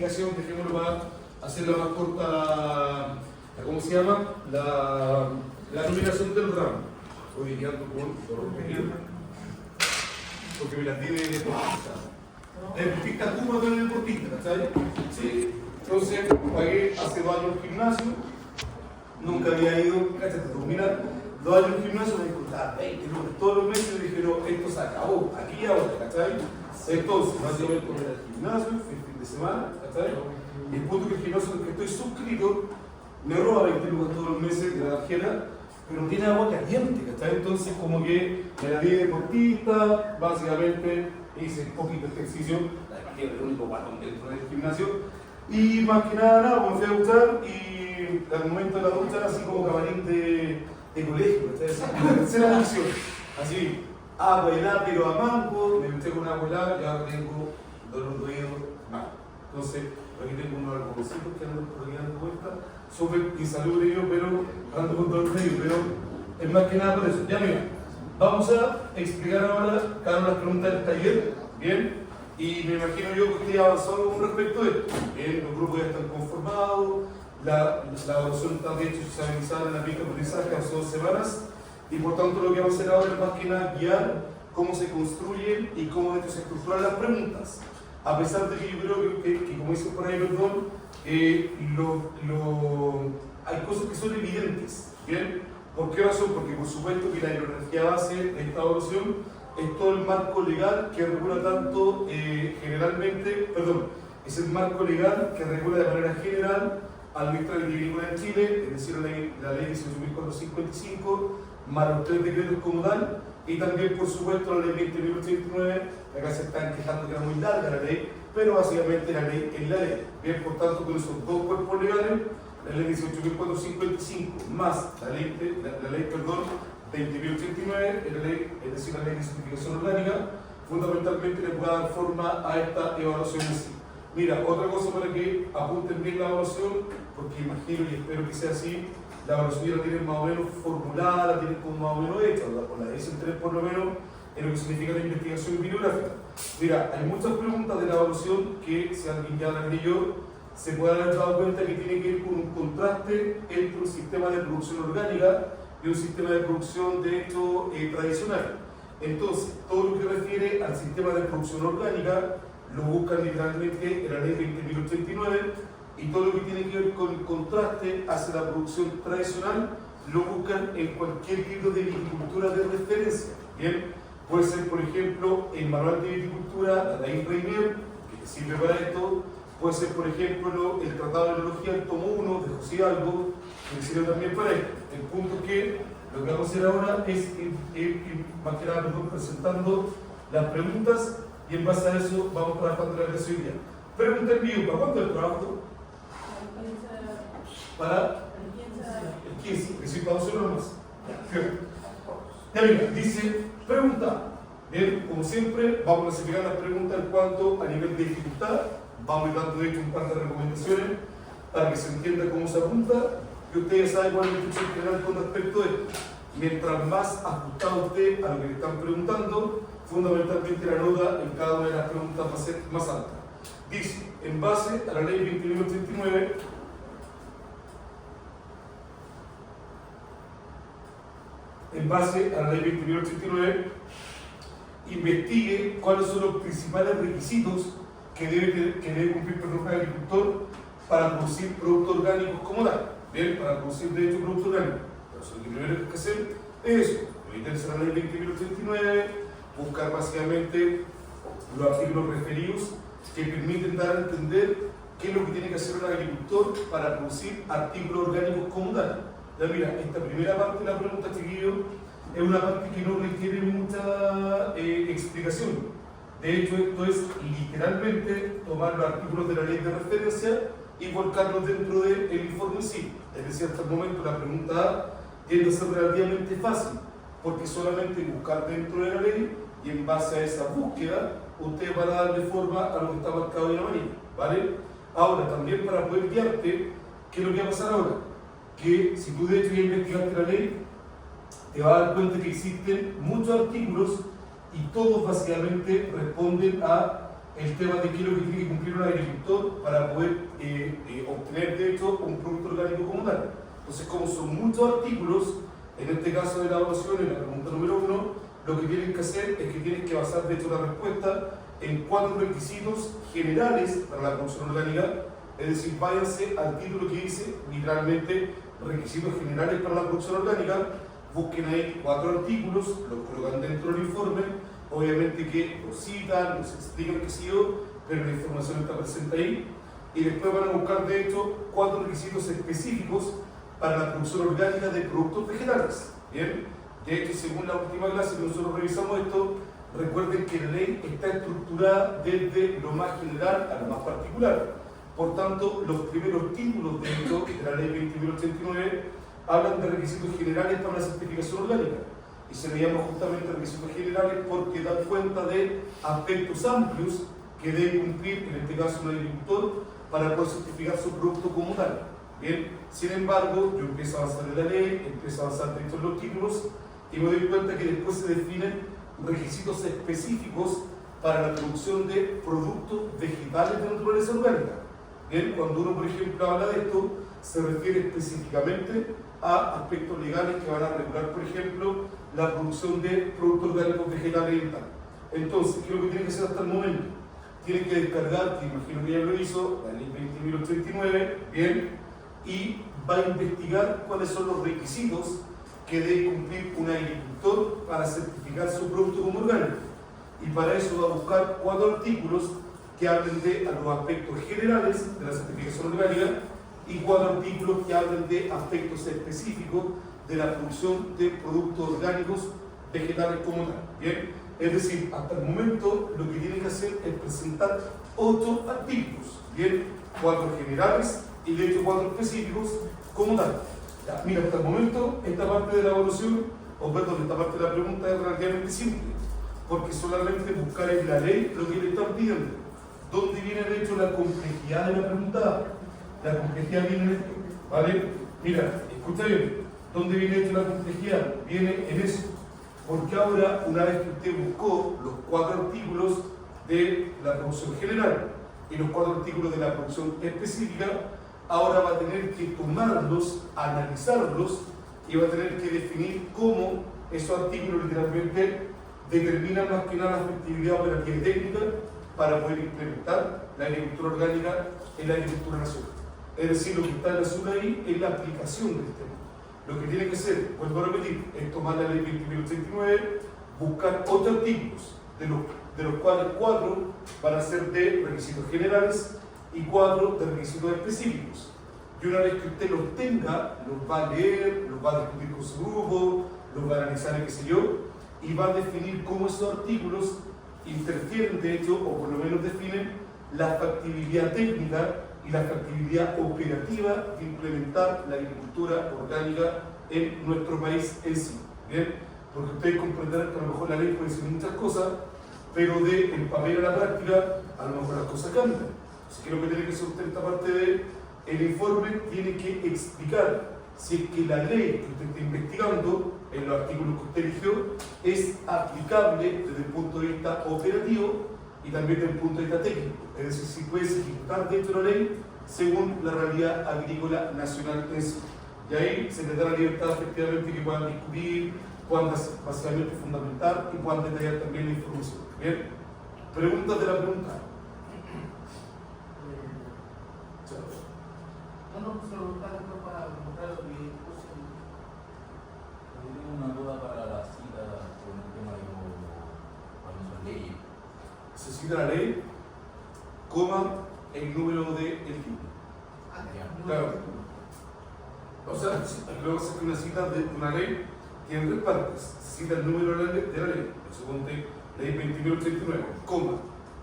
explicación, dejémoslo para hacerla más corta, ¿cómo se llama? La nominación del ramo. Hoy guiando con porque me las di de deportista. De deportista Kuma, pero de deportista, ¿sabes? Sí. Entonces, pagué hace 2 años en gimnasio, nunca había ido, cállate, terminar 2 años en gimnasio, me costaba 20 lucas todos los meses y dije, no, esto se acabó, aquí y ahora, ¿cachai? Entonces, básicamente con el gimnasio, fui el fin de semana, ¿cachai? Y el punto que el gimnasio en el que estoy suscrito me roba 20 lucas todos los meses de la tarjeta, pero no tiene agua caliente, ¿cachai? Entonces, como que me la di de deportista, básicamente hice un poquito de ejercicio, la imagino, el único guatón dentro del gimnasio. Y más que nada, me fui a duchar y al momento de la ducha era así como camarín de colegio, la tercera división. Así, agua helada, pero a mango, me metí con agua helada y ahora tengo dolor de oído mal. Entonces, aquí tengo unos algodoncitos que andan por aquí dando vueltas, súper insalubre yo, pero ando con dolor de oído, pero es más que nada por eso. Ya mira, vamos a explicar ahora cada una de las preguntas del taller, ¿bien? Y me imagino yo que estoy avanzando con respecto a esto. Los grupos ya están conformados, la evaluación está de hecho socializada en la pista de aprendizaje hace 2 semanas y por tanto lo que vamos a hacer ahora es más que nada guiar cómo se construyen y cómo de hecho se estructuran las preguntas. A pesar de que yo creo que como dice por ahí, perdón, hay cosas que son evidentes, ¿bien? ¿Por qué razón? Porque por supuesto que la hierarquía base de esta evaluación es todo el marco legal que regula tanto es el marco legal que regula de manera general al ministro de Agricultura en Chile, es decir, la ley 18.455, más los 3 decretos como tal, y también, por supuesto, la ley 20.089, acá se están quejando que era muy larga la ley, pero básicamente la ley es la ley. Bien, por tanto, con esos 2 cuerpos legales, la ley 18.455 más la ley 20.089, es decir, la ley de simplificación orgánica, fundamentalmente le pueda dar forma a esta evaluación en sí. Mira, otra cosa para que apunten bien la evaluación, porque imagino y espero que sea así, la evaluación ya la tienen más o menos formulada, la tienen como más o menos hecha, o la dicen 3 por lo menos, en lo que significa la investigación bibliográfica. Mira, hay muchas preguntas de la evaluación que, si alguien ya las leyó, se puede haber dado cuenta que tiene que ir con un contraste entre un sistema de producción orgánica y un sistema de producción de hecho tradicional. Entonces, todo lo que refiere al sistema de producción orgánica lo buscan literalmente en la ley 20.089 y todo lo que tiene que ver con el contraste hacia la producción tradicional lo buscan en cualquier libro de viticultura de referencia. Bien, puede ser por ejemplo el manual de viticultura de Alain Reinier, que te sirve para esto. Puede ser, por ejemplo, el Tratado de Enología, el tomo 1 de José Algo, que me sirve también para esto. El punto es que lo que vamos a hacer ahora es ir más que nada presentando las preguntas y en base a eso vamos trabajando la clase hoy día. Pregunta en vivo, ¿para cuándo el trabajo? Para el 15, que si para 12 horas más. Ya mira, dice, pregunta. Bien, como siempre, vamos a clasificar las preguntas en cuanto a nivel de dificultad. Vamos a ir dando de hecho un par de recomendaciones para que se entienda cómo se apunta y ustedes saben cuál es la instrucción general con respecto a esto. Mientras más ajustado usted a lo que le están preguntando, fundamentalmente la nota en cada una de las preguntas va a ser más alta. Dice, en base a la ley 20.089, investigue cuáles son los principales requisitos que debe cumplir el agricultor para producir productos orgánicos como tal. Bien, para producir de hecho productos orgánicos. Entonces, lo primero que hay que hacer es eso, meterse a la ley 20.089, buscar básicamente los artículos referidos que permiten dar a entender qué es lo que tiene que hacer un agricultor para producir artículos orgánicos como tal. Ya mira, esta primera parte de la pregunta, chiquillo, es una parte que no requiere mucha explicación. De hecho, esto es literalmente tomar los artículos de la ley de referencia y volcarlos dentro del informe en sí. Es decir, hasta el momento la pregunta A tiende a ser relativamente fácil, porque solamente buscar dentro de la ley y en base a esa búsqueda, ustedes van a darle forma a lo que está marcado en amarillo, ¿vale? Ahora, también para poder guiarte, ¿qué es lo que va a pasar ahora? Que si tú de hecho ya investigaste la ley, te vas a dar cuenta que existen muchos artículos y todos básicamente responden a el tema de qué es lo que tiene que cumplir un agricultor para poder obtener, de hecho, un producto orgánico como tal. Entonces, como son muchos artículos, en este caso de la evaluación, en la pregunta número 1, lo que tienen que hacer es que tienen que basar, de hecho, la respuesta en 4 requisitos generales para la producción orgánica. Es decir, váyanse al título que dice, literalmente, requisitos generales para la producción orgánica, busquen ahí 4 artículos, los colocan dentro del informe, obviamente que los citan, los explican qué sé yo, pero la información está presente ahí, y después van a buscar, de hecho, 4 requisitos específicos para la producción orgánica de productos vegetales. Bien, de hecho, según la última clase que nosotros revisamos esto, recuerden que la ley está estructurada desde lo más general a lo más particular. Por tanto, los primeros títulos de la ley 20.089 hablan de requisitos generales para la certificación orgánica. Y se le llama justamente requisitos generales porque dan cuenta de aspectos amplios que debe cumplir, en este caso, un agricultor para poder certificar su producto como tal. Bien, sin embargo, yo empiezo a avanzar en la ley, empiezo a avanzar dentro de los títulos y me doy cuenta que después se definen requisitos específicos para la producción de productos vegetales de naturaleza orgánica. Bien, cuando uno, por ejemplo, habla de esto, se refiere específicamente a aspectos legales que van a regular, por ejemplo, la producción de productos orgánicos vegetales y tal. Entonces, ¿qué es lo que tiene que hacer hasta el momento? Tiene que descargar, que imagino que ya lo hizo, la ley 20.089, bien, y va a investigar cuáles son los requisitos que debe cumplir un agricultor para certificar su producto como orgánico. Y para eso va a buscar 4 artículos que hablen de los aspectos generales de la certificación orgánica y 4 artículos que hablen de aspectos específicos de la producción de productos orgánicos vegetales como tal. Bien, es decir, hasta el momento lo que tienen que hacer es presentar 8 artículos, bien, 4 generales y de hecho 4 específicos como tal. Ya, mira, hasta el momento esta parte de la evaluación, o perdón, esta parte de la pregunta es relativamente simple, porque solamente buscar en la ley lo que le están pidiendo. ¿Dónde viene de hecho la complejidad de la pregunta? La complejidad viene en esto, ¿vale? Mira, escucha bien, ¿dónde viene de hecho la complejidad? Viene en eso, porque ahora, una vez que usted buscó los 4 artículos de la producción general y los 4 artículos de la producción específica, ahora va a tener que tomarlos, analizarlos y va a tener que definir cómo esos artículos literalmente determinan más que nada la efectividad operativa y técnica para poder implementar la agricultura orgánica en la agricultura nacional. Es decir, lo que está en azul ahí es la aplicación del tema. Lo que tiene que ser, vuelvo a repetir, es tomar la ley 20.089, buscar 8 artículos, de los cuales 4 van a ser de requisitos generales y 4 de requisitos específicos. Y una vez que usted los tenga, los va a leer, los va a discutir con su grupo, los va a analizar, qué sé yo, y va a definir cómo esos artículos interfieren, de hecho, o por lo menos definen la factibilidad técnica y la factibilidad operativa de implementar la agricultura orgánica en nuestro país en sí. ¿Bien? Porque ustedes comprenderán que a lo mejor la ley puede decir muchas cosas, pero del papel a la práctica, a lo mejor las cosas cambian. Así que lo que tiene que hacer usted en esta parte del informe tiene que explicar si es que la ley que usted está investigando, en los artículos que usted eligió, es aplicable desde el punto de vista operativo y también desde el punto de vista técnico. Es decir, si puede ejecutar dentro de la ley según la realidad agrícola nacional en sí. Y ahí se les da la libertad efectivamente que puedan discutir, puedan básicamente fundamentar y puedan detallar también la información. Bien, preguntas de la pregunta. Una duda para la cita con el tema de cuando son leyes. Se cita la ley, coma el número del título. Claro. O sea, luego se hace una cita de una ley, tiene 3 partes. Se cita el número de la ley, suponte ley 20.089, coma,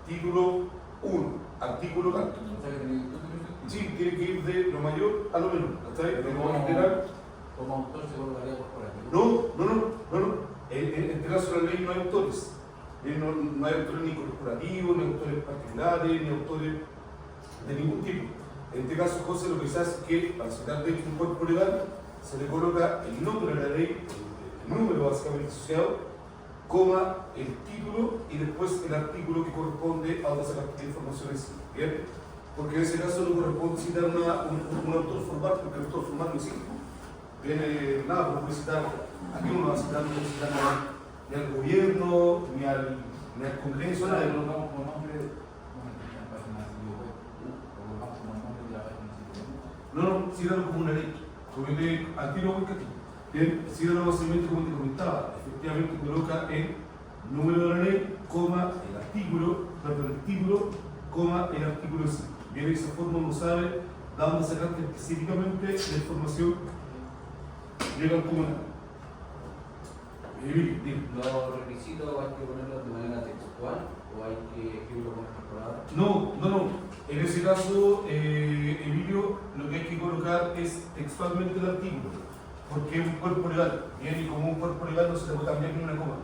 título 1, artículo tanto. Sí, tiene que ir de lo mayor a lo menor. ¿Está bien? Como autor se colocaría por aquí. No. En este caso de la ley no hay autores. No hay autores ni corporativos, ni autores particulares, ni autores de ningún tipo. En este caso, José, lo que se hace es que, para citar de hecho un cuerpo legal, se le coloca el nombre de la ley, el número básicamente asociado, coma, el título y después el artículo que corresponde a donde se la información en sí. ¿Bien? Porque en ese caso no corresponde citar un autor formal, porque el autor formal no existe. Viene nada, no puede citar, aquí uno va a citar, no puede citar ni al gobierno, ni al Congreso, nada. Lo colocamos como nombre, en página de sitio web. Lo colocamos como nombre de la página de sitio web. No, cítalo como una ley. Comete al tiro porque aquí. Bien, cítalo básicamente como te comentaba. Efectivamente coloca el número de la ley, coma, el artículo, tanto el título, coma, el artículo en sí. Bien, de esa forma uno sabe de dónde sacar específicamente la información legal comunal. ¿Los requisitos hay que ponerlos de manera textual o hay que escribirlo con estas palabras? No. En ese caso, Emilio, lo que hay que colocar es textualmente el artículo, porque es un cuerpo legal. Bien, y como un cuerpo legal no se le puede cambiar ni una coma.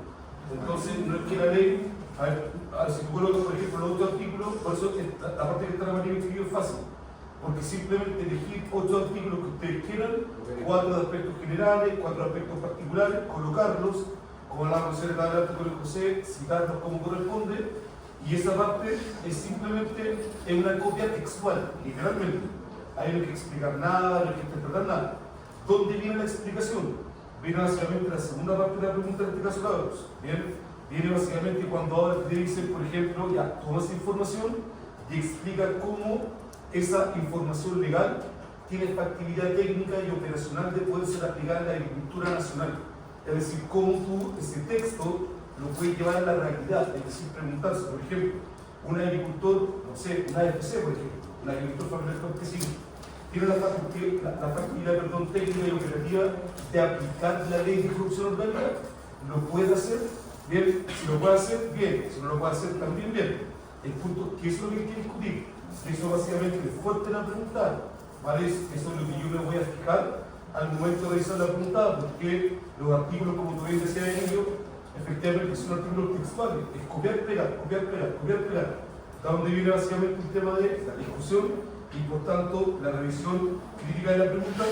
Entonces, no es que la ley, a ver, si tú colocas, por ejemplo, los 8 artículos, por eso la parte que está en la materia escribió es fácil, porque simplemente elegir 8 artículos que ustedes quieran, 4 de aspectos generales, 4 aspectos particulares, colocarlos, como la profesora de adelante con el José, citarlos como corresponde, y esa parte es simplemente una copia textual, literalmente. Ahí no hay que explicar nada, no hay que interpretar nada. ¿Dónde viene la explicación? Viene básicamente la segunda parte de la pregunta, en este caso, Carlos. Bien, viene básicamente cuando ahora te dicen, por ejemplo, ya toma esa información y explica cómo esa información legal tiene factibilidad técnica y operacional de poder ser aplicada en la agricultura nacional. Es decir, cómo tú ese texto lo puedes llevar a la realidad. Es decir, preguntarse, por ejemplo, un agricultor, no sé, un AFC, por ejemplo, un agricultor familiar campesino, tiene la factibilidad técnica y operativa de aplicar la ley de producción orgánica, lo puede hacer, bien, si lo puede hacer, bien, si no lo puede hacer, también bien. El punto, ¿qué es lo que hay que discutir? Eso básicamente es fuerte la pregunta, ¿vale? Eso es lo que yo me voy a fijar al momento de realizar la pregunta, porque los artículos, como tú bien decías, Emilio, efectivamente son artículos textuales, es copiar, pegar, copiar, pegar, copiar, pegar. Da donde viene básicamente el tema de la discusión y por tanto la revisión crítica de la pregunta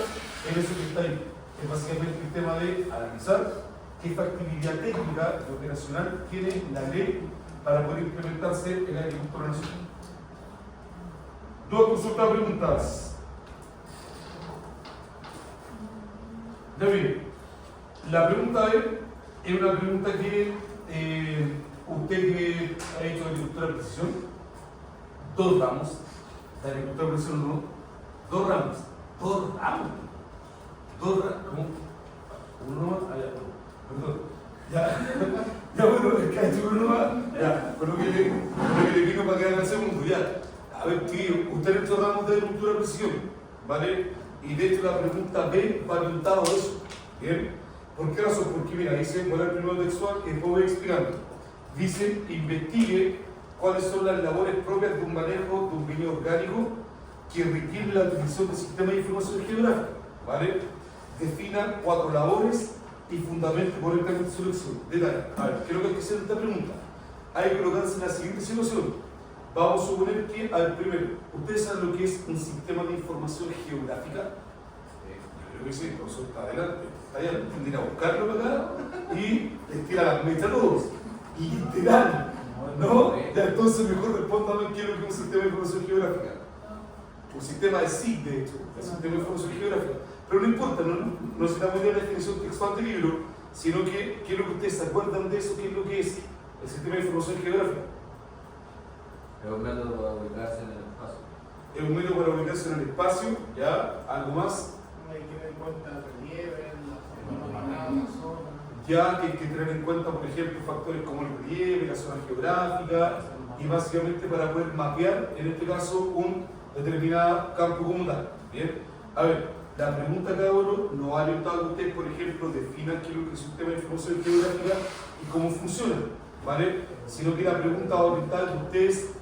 es eso que está ahí. Es básicamente el tema de analizar qué factibilidad técnica y operacional tiene la ley para poder implementarse en la agricultura nacional. Dos consultas preguntas. David, la pregunta es una pregunta que usted que ha hecho agricultura de precisión, 2 ramos de agricultura de precisión, no, 2 ramos, ¿cómo? Uno más, perdón, ya bueno, es que ha hecho uno más, ya, con lo que le digo para quedar en el segundo, ya. A ver, tío, usted ha hecho ramos de agricultura de precisión, ¿vale? Y de hecho la pregunta B va orientada a eso, ¿bien? ¿Por qué razón? Porque mira, dice, voy a leer primero textual y después voy explicando. Dice, investigue cuáles son las labores propias de un manejo de un viñedo orgánico que requiere la utilización del sistema de información geográfica, ¿vale? Defina 4 labores y fundamente correctamente su elección. Detalle. A ver, ¿qué es lo que hay que hacer en esta pregunta? Hay que colocarse en la siguiente situación. Vamos a suponer que, a ver, primero, ¿ustedes saben lo que es un sistema de información geográfica? Yo creo que sí, por eso está adelante. Está allá, tienen a buscarlo acá y les tira las mechas a todos. Y literal, ¿no? Ya entonces mejor respóndame qué es lo que es un sistema de información geográfica. Un sistema de SIG, de hecho, un sistema de información geográfica. Pero no importa, no necesitamos ir a la definición textual del libro, sino que qué es lo que ustedes se acuerdan de eso, qué es lo que es el sistema de información geográfica. Es un método para ubicarse en el espacio. Es un medio para ubicarse en el espacio, ¿ya? ¿Algo más? Hay que tener en cuenta el relieve, la zona. Ya que hay que tener en cuenta, por ejemplo, factores como el relieve, la zona geográfica, y básicamente para poder mapear, en este caso, un determinado campo comunal. Bien, a ver, la pregunta cada uno nos ha orientado a que ustedes, por ejemplo, definan qué es lo que es un sistema de información geográfica y cómo funciona, ¿vale? Sino que la pregunta va a orientar a que ustedes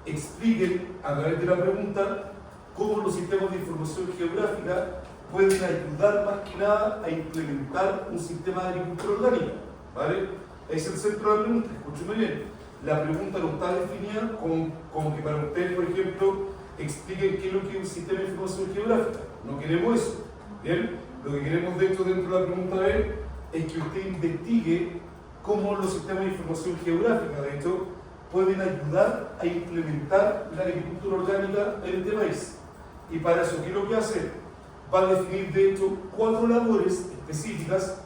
expliquen a través de la pregunta cómo los sistemas de información geográfica pueden ayudar más que nada a implementar un sistema de agricultura orgánica, ¿vale? Es el centro de la pregunta, escúcheme bien. La pregunta no está definida como que para ustedes, por ejemplo, expliquen qué es lo que es un sistema de información geográfica. No queremos eso, ¿bien? Lo que queremos de hecho dentro de la pregunta B es que usted investigue cómo los sistemas de información geográfica, de hecho, pueden ayudar a implementar la agricultura orgánica en este país. Y para eso, ¿qué es lo que hace? Va a definir, de hecho, 4 labores específicas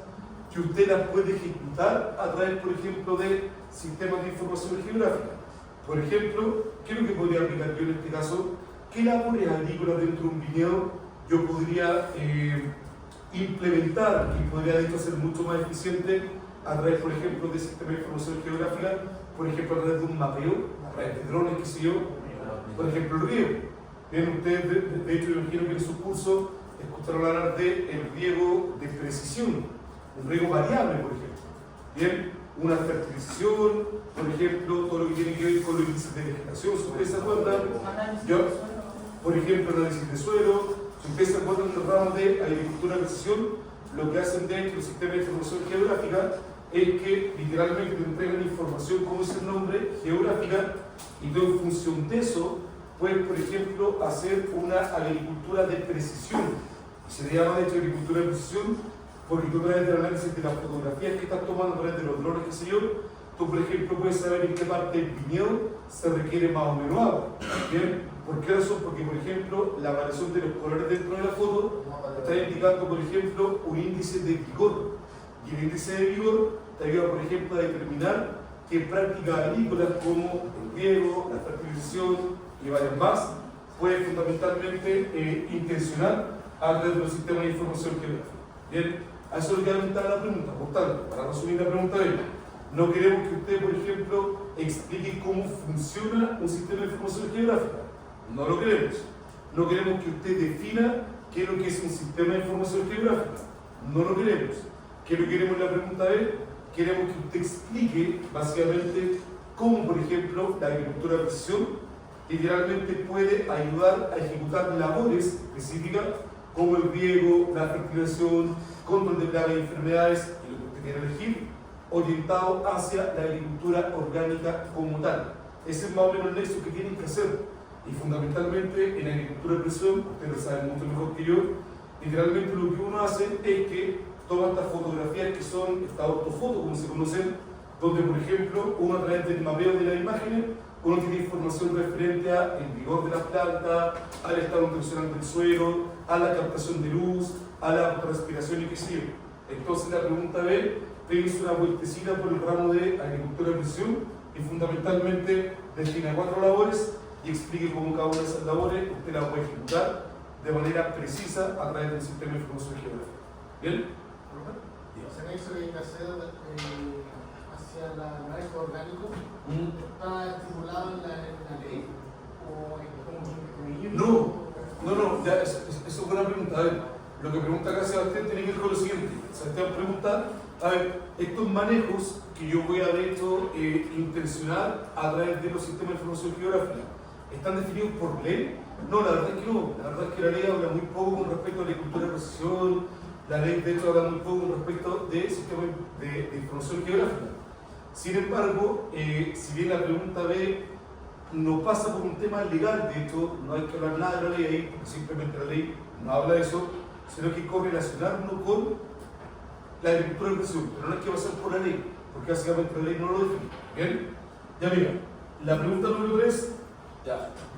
que usted las puede ejecutar a través, por ejemplo, de sistemas de información geográfica. Por ejemplo, ¿qué es lo que podría aplicar yo en este caso? ¿Qué labores agrícolas dentro de un viñedo yo podría implementar y podría, de hecho, ser mucho más eficiente a través, por ejemplo, de sistemas de información geográfica, por ejemplo, a través de un mapeo, a través de drones, qué sé yo, por ejemplo, el riego. Bien, ustedes, de hecho, yo imagino que en su curso escucharon hablar del riego de precisión, un riego variable, por ejemplo. Bien, una fertilización, por ejemplo, todo lo que tiene que ver con los índices de vegetación, si ustedes se acuerdan, por ejemplo, análisis de suelo, si ustedes se acuerdan del ramo de agricultura de precisión, lo que hacen dentro del sistema de información geográfica es que literalmente te entregan información, como es el nombre, geográfica, y tú en función de eso puedes, por ejemplo, hacer una agricultura de precisión. Se le llama, de hecho, agricultura de precisión porque tú, a través del análisis de las fotografías que estás tomando, a través de los drones, qué sé yo, tú, por ejemplo, puedes saber en qué parte del viñedo se requiere más o menos agua. ¿Bien? ¿Por qué razón? Porque, por ejemplo, la variación de los colores dentro de la foto está indicando, por ejemplo, un índice de vigor. Y el índice de vigor te ayuda, por ejemplo, a determinar qué prácticas agrícolas como el riego, la fertilización y varias más puede fundamentalmente intencionar a través de los sistemas de información geográfica. Bien, a eso le queda la pregunta. Por tanto, para resumir la pregunta de ella, no queremos que usted, por ejemplo, explique cómo funciona un sistema de información geográfica. No lo queremos. No queremos que usted defina qué es lo que es un sistema de información geográfica. No lo queremos. ¿Qué es lo que queremos en la pregunta B? Queremos que usted explique, básicamente, cómo, por ejemplo, la agricultura de precisión literalmente puede ayudar a ejecutar labores específicas como el riego, la fertilización, control de plagas y enfermedades, y lo que usted quiera elegir, orientado hacia la agricultura orgánica como tal. Ese es más o menos el nexo que tienen que hacer. Y fundamentalmente en la agricultura de precisión, ustedes lo saben mucho mejor que yo, literalmente lo que uno hace es que toma estas fotografías que son estas ortofotos, como se conocen, donde, por ejemplo, uno a través del mapeo de las imágenes, uno tiene información referente al vigor de las plantas, al estado nutricional del suelo, a la captación de luz, a la respiración y qué sé yo. Entonces la pregunta B, pegues una vueltecita por el ramo de agricultura de precisión y fundamentalmente defina 4 labores y explique cómo cada una de esas labores usted la puede ejecutar de manera precisa a través del sistema de información geográfica. ¿Bien? ¿Se me hizo que hay que hacer hacia el manejo orgánico? ¿Está estipulado en la ley? ¿O es como No, ya, eso es una buena pregunta. A ver, lo que pregunta acá Sebastián tiene que ver con lo siguiente. Sebastián pregunta, a ver, estos manejos que yo voy a, de hecho, intencionar a través de los sistemas de información geográfica, ¿están definidos por ley? No, la verdad es que no. La verdad es que la ley habla muy poco con respecto a la agricultura de precisión. La ley, de hecho, habla muy poco con respecto de sistemas de información geográfica. Sin embargo, si bien la pregunta B no pasa por un tema legal, de hecho, no hay que hablar nada de la ley ahí, porque simplemente la ley no habla de eso, sino que hay que correlacionarlo con la agricultura de precisión, pero no hay que pasar por la ley, porque básicamente la ley no lo define. ¿Bien? Ya mira, la pregunta número 3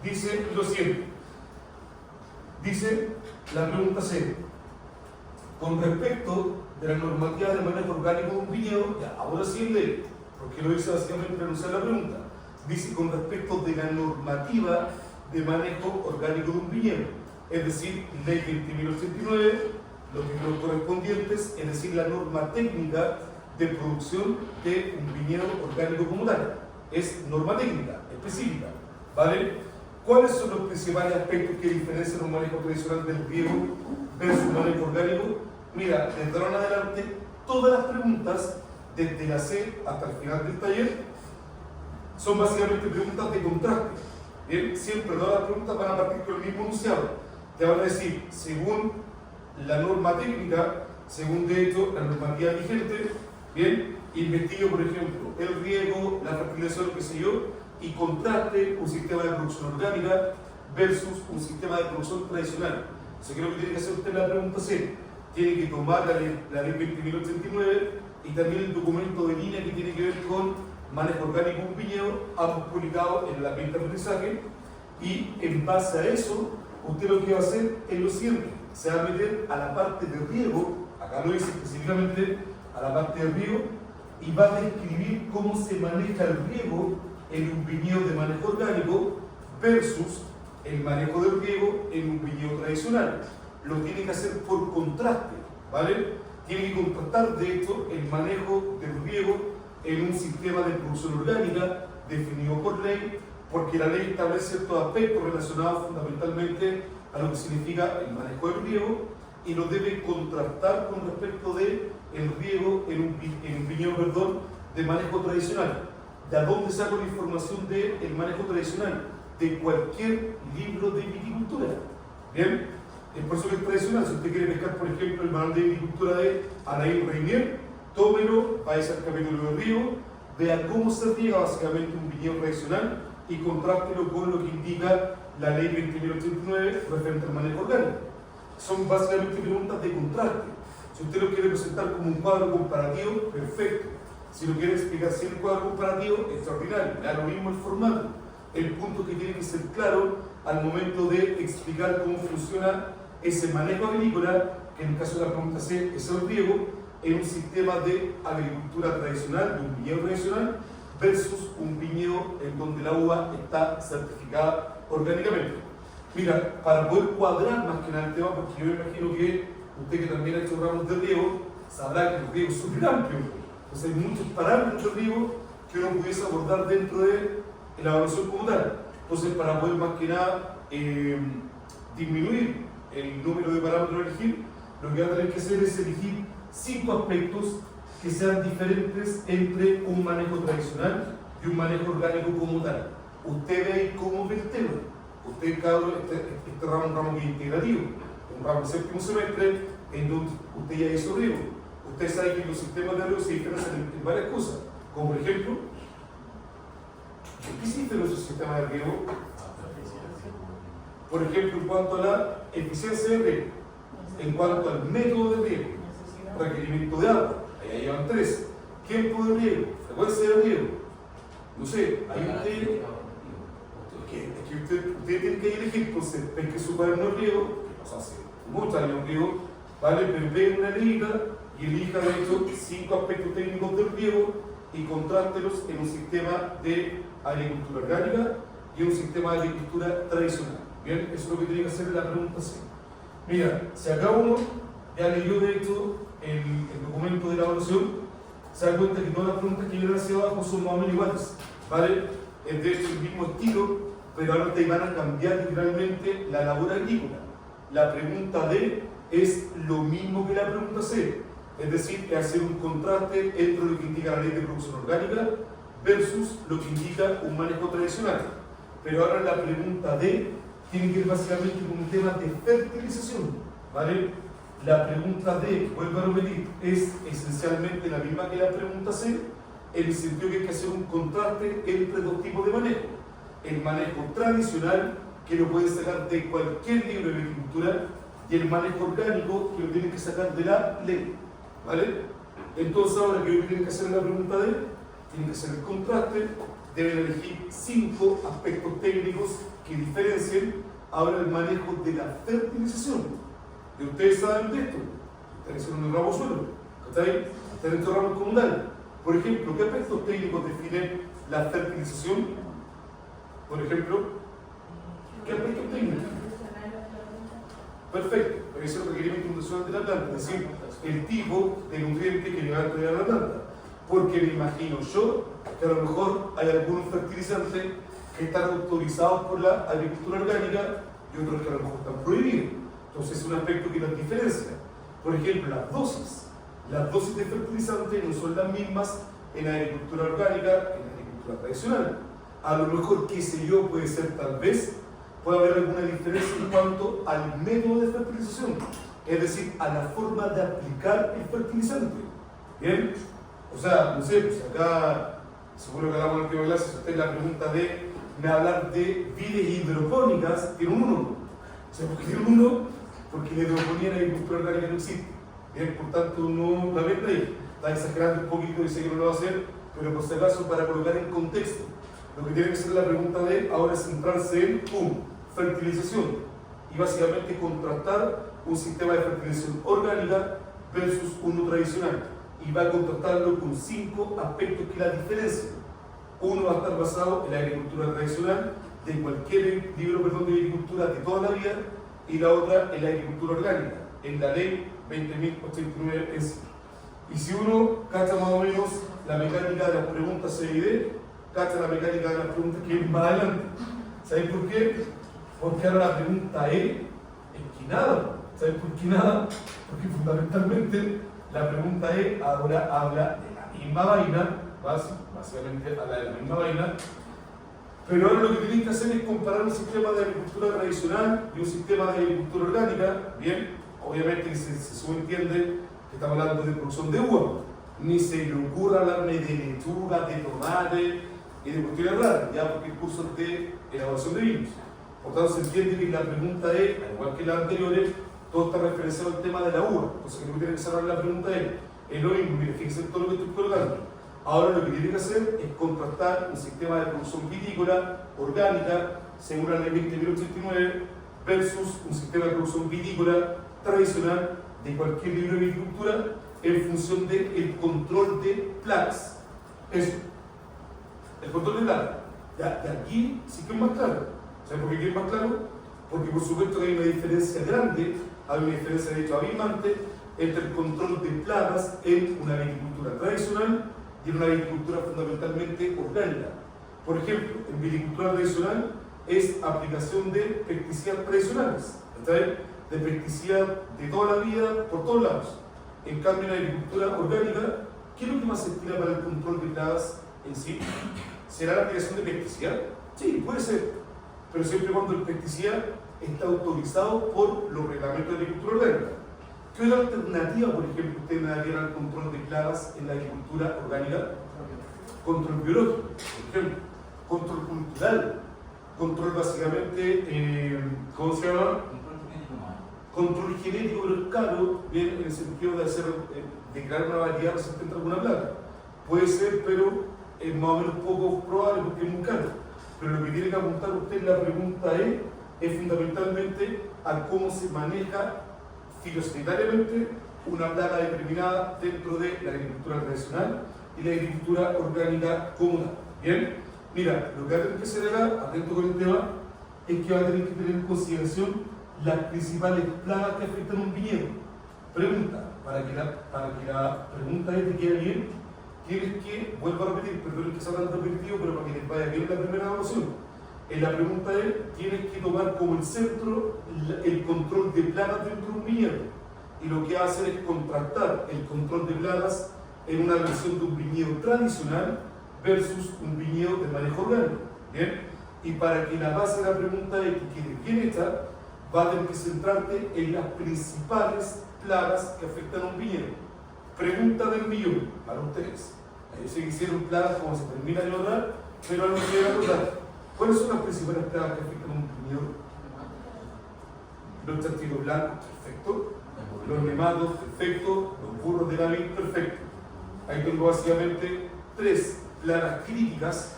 dice lo siguiente. Dice la pregunta C. Con respecto de la normativa de manejo orgánico de un viñedo, ya, ahora sí ley, porque lo dice básicamente para anunciar la pregunta. Dice con respecto de la normativa de manejo orgánico de un viñedo, es decir, ley 20.089, los títulos correspondientes, es decir, la norma técnica de producción de un viñedo orgánico como tal. Es norma técnica, específica, ¿vale? ¿Cuáles son los principales aspectos que diferencian un manejo tradicional del riego versus un manejo orgánico? Mira, desde ahora en adelante, todas las preguntas, desde la C hasta el final del taller, son básicamente preguntas de contraste. Bien, siempre todas las preguntas van a partir con el mismo enunciado. Te van a decir, según la norma técnica, según de hecho la normativa vigente, bien, investigue, por ejemplo, el riego, la fertilización, qué sé yo, y contraste un sistema de producción orgánica versus un sistema de producción tradicional. Eso creo que tiene que hacer usted la pregunta C. Tiene que tomar la ley 20.089, y también el documento de línea que tiene que ver con manejo orgánico de un viñedo, ambos publicados en el ambiente de aprendizaje, y en base a eso, usted lo que va a hacer es lo siguiente: se va a meter a la parte de riego, acá lo dice específicamente, a la parte de riego, y va a describir cómo se maneja el riego en un viñedo de manejo orgánico versus el manejo del riego en un viñedo tradicional. Lo tiene que hacer por contraste, ¿vale? Tiene que contrastar, de hecho, el manejo del riego en un sistema de producción orgánica definido por ley, porque la ley establece ciertos aspectos relacionados fundamentalmente a lo que significa el manejo del riego, y lo debe contrastar con respecto de el riego en un viñedo, de manejo tradicional. ¿De dónde saco la información del manejo tradicional? De cualquier libro de viticultura. ¿Bien? Es por eso que es tradicional. Si usted quiere pescar, por ejemplo, el manual de viticultura de Alain Reinier, tómelo, vaya al capítulo de riego, vea cómo se riega básicamente un viñedo tradicional y contrástelo con lo que indica la ley 20.089 referente al manejo orgánico. Son básicamente preguntas de contraste. Si usted lo quiere presentar como un cuadro comparativo, perfecto. Si lo quiere explicar sin el cuadro comparativo, extraordinario. Da lo mismo el formato. El punto que tiene que ser claro al momento de explicar cómo funciona ese manejo agrícola, que en el caso de la pregunta C es el riego, en un sistema de agricultura tradicional, de un viñedo tradicional, versus un viñedo en donde la uva está certificada orgánicamente. Mira, para poder cuadrar más que nada el tema, porque yo me imagino que usted, que también ha hecho ramos de riego, sabrá que el riego es súper amplio. Entonces hay muchos parámetros de riego que uno pudiese abordar dentro de la evaluación como tal. Entonces, para poder más que nada disminuir el número de parámetros a elegir, lo que va a tener que hacer es elegir 5 aspectos que sean diferentes entre un manejo tradicional y un manejo orgánico como tal. Usted ve ahí cómo ve el tema. Usted, cabrón, este ramo es un ramo que es integrativo, un ramo de séptimo semestre en donde usted ya hizo riego. Usted sabe que los sistemas de riego se diferencian en varias cosas, como por ejemplo, ¿qué se diferencia los sistemas de riego? Por ejemplo, en cuanto a la eficiencia de riego, en cuanto al método de riego, requerimiento de agua, ahí llevan 3, tiempo de riego, frecuencia de riego, no sé, hay usted tiene que elegir, entonces, ven que su cuaderno de riego, que nos hace muchos años riego, ¿vale? Pero ve una lista y elija, de hecho, 5 aspectos técnicos del riego y contrástelos en un sistema de agricultura orgánica y un sistema de agricultura tradicional. Bien, eso es lo que tiene que hacer la pregunta C. Mira, si acá uno ya leyó, de hecho, el documento de la evaluación, se da cuenta que todas las preguntas que vienen hacia abajo son más o menos iguales, ¿vale? Es de hecho el mismo estilo, pero ahora te van a cambiar literalmente la labor agrícola. La pregunta D es lo mismo que la pregunta C, es decir, que hacer un contraste entre lo que indica la ley de producción orgánica versus lo que indica un manejo tradicional. Pero ahora la pregunta D tiene que ver básicamente con un tema de fertilización, ¿vale? La pregunta D, vuelvo a repetir, es esencialmente la misma que la pregunta C, en el sentido que hay que hacer un contraste entre 2 tipos de manejo. El manejo tradicional, que lo pueden sacar de cualquier libro de agricultura, y el manejo orgánico, que lo tienen que sacar de la ley, ¿vale? Entonces, ahora que tienen que hacer la pregunta D, tienen que hacer el contraste, deben elegir 5 aspectos técnicos que diferencien ahora el manejo de la fertilización. Y ustedes saben de esto, están haciendo un ramo suelo, están en este ramo comunal. Por ejemplo, ¿qué aspectos técnicos definen la fertilización? Por ejemplo, ¿qué aspectos técnicos? Perfecto, porque es el requerimiento nutricional de la planta, es decir, el tipo de nutriente que le va a entregar a la planta. Porque me imagino yo que a lo mejor hay algunos fertilizantes que están autorizados por la agricultura orgánica y otros que a lo mejor están prohibidos. Entonces es un aspecto que los diferencia. Por ejemplo, las dosis de fertilizantes no son las mismas en la agricultura orgánica, en la agricultura tradicional. A lo mejor, qué sé yo, puede ser tal vez, puede haber alguna diferencia en cuanto al método de fertilización, es decir, a la forma de aplicar el fertilizante. ¿Bien? O sea, no sé, pues acá, seguro que hablamos en el último clase, si usted la pregunta de me hablar de vides hidropónicas, tiene un 1. O sea, ¿por qué tiene un 1? Porque la hidroponía en la agricultura orgánica no existe. Bien, por tanto, no la ven ahí. está exagerando un poquito, dice que no lo va a hacer, pero por si acaso para colocar en contexto, lo que tiene que ser la pregunta de ahora es centrarse en fertilización y básicamente contrastar un sistema de fertilización orgánica versus uno tradicional y va a contrastarlo con 5 aspectos que la diferencian. Uno va a estar basado en la agricultura tradicional de cualquier libro de agricultura de toda la vida y la otra en la agricultura orgánica, en la ley 20.089 en sí. Y si uno cacha más o menos la mecánica de las preguntas C y D, cacha la mecánica de las preguntas que vienen más adelante. ¿Saben por qué? Porque ahora la pregunta E es que nada. ¿Saben por qué nada? Porque fundamentalmente la pregunta E ahora habla de la misma vaina, básicamente habla de la misma vaina, pero ahora lo que tienen que hacer es comparar un sistema de agricultura tradicional y un sistema de agricultura orgánica. Bien, obviamente que se subentiende que estamos hablando de producción de uva. Ni se le ocurra hablarme de lechuga, de tomate y de cuestiones raras, ya porque el curso es de elaboración de vinos. Por tanto, se entiende que la pregunta es, al igual que las anteriores, todo está referenciado al tema de la uva. Entonces, que no tiene que cerrar la pregunta es lo mismo. Mire, fíjense en todo lo que estoy colocando. Ahora lo que tiene que hacer es contrastar un sistema de producción vitícola orgánica, según la ley 20.089, versus un sistema de producción vitícola tradicional de cualquier libro de viticultura en función del control de plagas. Eso. El control de plagas. De aquí sí que es más claro. ¿Saben por qué es más claro? Porque por supuesto que hay una diferencia grande, hay una diferencia de hecho abismante entre el control de plagas en una viticultura tradicional y en una viticultura fundamentalmente orgánica. Por ejemplo, en viticultura tradicional es aplicación de pesticidas tradicionales, de pesticidas de toda la vida, por todos lados. En cambio, en la agricultura orgánica, ¿qué es lo que más se estila para el control de plagas en sí? ¿Será la aplicación de pesticida? Sí, puede ser, pero siempre y cuando el pesticida está autorizado por los reglamentos de agricultura orgánica. ¿Qué otra alternativa, por ejemplo, usted me daría al control de plagas en la agricultura orgánica? Control biológico, por ejemplo, control cultural, control básicamente, ¿cómo se llama? Control genético, pero es caro, bien, en el sentido de hacer, de crear una variedad resistente a alguna plaga. Puede ser, pero es más o menos poco probable porque es muy caro. Pero lo que tiene que apuntar usted en la pregunta es fundamentalmente a cómo se maneja fitosanitariamente una plaga determinada dentro de la agricultura tradicional y la agricultura orgánica comunal. Bien, mira, lo que va a tener que hacer acá, atento con el tema, es que va a tener que tener en consideración las principales plagas que afectan a un viñedo. Pregunta, para que la pregunta te quede bien, tienes que, vuelvo a repetir, perdón que sea tan repetitivo, pero para que les vaya bien la primera evaluación. En la pregunta tienes que tomar como el centro el control de plagas dentro de un viñedo. Y lo que hace es contrastar el control de plagas en una versión de un viñedo tradicional versus un viñedo de manejo orgánico. ¿Bien? Y para que la base de la pregunta que quede bien hecha, va a tener que centrarte en las principales plagas que afectan a un viñedo. Pregunta del millón para ustedes. Yo sé que hicieron plagas como se termina de notar, pero algo que voy a acordar. ¿Cuáles son las principales plagas que afectan a un viñedo? Los chanchitos blancos, perfecto. Los nematos, perfecto. Los burros de la vid, perfecto. Ahí tengo básicamente 3 plagas críticas